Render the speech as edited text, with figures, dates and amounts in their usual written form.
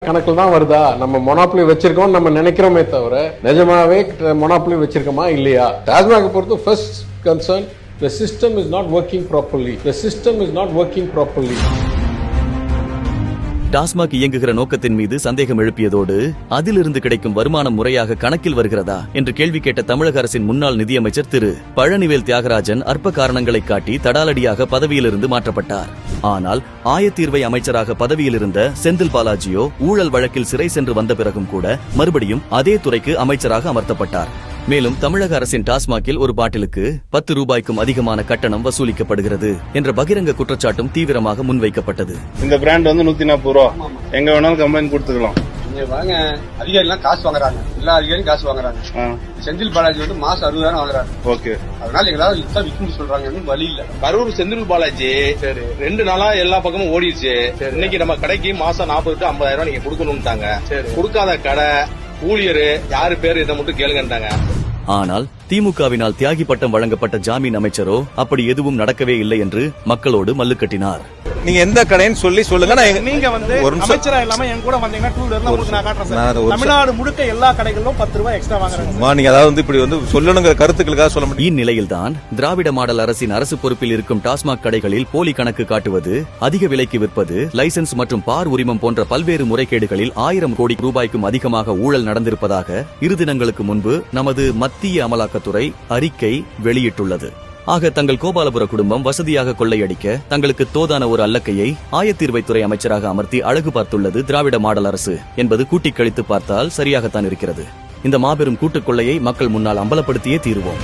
கணக்கில் தான் வருதா? நம்ம மொனாப்புலி வச்சிருக்கோம் நம்ம நினைக்கிறோமே தவிர நிஜமாவே மொனாப்புலி வச்சிருக்கோமா இல்லையா? டாஸ்மாக் பொறுத்து first concern, the system is not working properly. The system is not working properly. TASMAC இயங்குகிற நோக்கத்தின் மீது சந்தேகம் எழுப்பியதோடு அதிலிருந்து கிடைக்கும் வருமானம் முறையாக கணக்கில் வருகிறதா என்று கேள்வி கேட்ட தமிழக அரசின் முன்னாள் நிதியமைச்சர் திரு பழனிவேல் தியாகராஜன் அற்ப காரணங்களை காட்டி தடாலடியாக பதவியிலிருந்து மாற்றப்பட்டார். ஆனால் ஆயத்தீர்வை அமைச்சராக பதவியில் இருந்த செந்தில் பாலாஜியோ ஊழல் வழக்கில் சிறை சென்று வந்த பிறகும் கூட மறுபடியும் அதே துறைக்கு அமைச்சராக அமர்த்தப்பட்டார். மேலும் தமிழக அரசின் டாஸ்மாகில் ஒரு பாட்டிலுக்கு 10 ரூபாய்க்கும் அதிகமான கட்டணம் வசூலிக்கப்படுகிறது என்ற பகிரங்க குற்றச்சாட்டும் தீவிரமாக முன்வைக்கப்பட்டது. இந்த பிராண்ட் வந்து 140 ரூபா, எங்க வேணாலும் கம்ப்ளைண்ட் கொடுத்துக்கலாம். வாங்க, அதிகாரிலாம் காசு வாங்குறாங்க, எல்லா அதிகாரியும் காசு வாங்குறாங்க. செந்தில் பாலாஜி வந்து மாசம் 60,000 வாங்குறாரு. ஓகே, அதனால எங்களால இதுதான் விற்கும் சொல்றாங்க, வழி இல்ல. கரூர் செந்தில் பாலாஜி 2 நாளா எல்லா பக்கமும் ஓடிடுச்சு. இன்னைக்கு நம்ம கடைக்கு மாசம் 40 to 50,000 நீங்க கொடுக்கணும்ட்டாங்க. கொடுக்காத கடை ஊழியர் யாரு பேரு இதை மட்டும் கேளுங்கன்றாங்க. ஆனால் திமுகவினால் தியாகி பட்டம் வழங்கப்பட்ட ஜாமீன் அமைச்சரோ அப்படி எதுவும் நடக்கவே இல்லை என்று மக்களோடு மல்லு கட்டினார். நீங்க எந்த கடைன்னு சொல்லுங்க. நீங்க வந்து அமைச்சரா இல்லாம என் கூட வந்தீங்கன்னா 2 வீலர்ல உங்களுக்கு நான் காட்டுறேன் சார். தமிழ்நாடு முழுக்க எல்லா கடைகளிலும் 10 ரூபாய் எக்ஸ்ட்ரா வாங்குறாங்க. நீங்க அதாவது இப்படி வந்து சொல்லணுங்கிற கருத்துக்களுக்காக சொல்ல முடியும். இந்நிலையில்தான் திராவிட மாடல் அரசின் அரசு பொறுப்பில் இருக்கும் டாஸ்மாக் கடைகளில் போலி கணக்கு காட்டுவது, அதிக விலைக்கு விற்பது, லைசன்ஸ் மற்றும் பார் உரிமம் போன்ற பல்வேறு முறைகேடுகளில் 1000 கோடி ரூபாய்க்கும் அதிகமாக ஊழல் நடந்திருப்பதாக 2 தினங்களுக்கு முன்பு நமது மத்திய அமலாக்கத்துறை அறிக்கை வெளியிட்டுள்ளது. ஆக தங்கள் கோபாலபுர குடும்பம் வசதியாக கொள்ளையடிக்க தங்களுக்கு தோதான ஒரு அல்லக்கையை ஆயத்தீர்வைத்துறை அமைச்சராக அமர்த்தி அழகு பார்த்துள்ளது திராவிட மாடல் அரசு என்பது கூட்டிக் கழித்து பார்த்தால் சரியாகத்தான் இருக்கிறது. இந்த மாபெரும் கூட்டுக் கொள்ளையை மக்கள் முன்னால் அம்பலப்படுத்தியே தீருவோம்.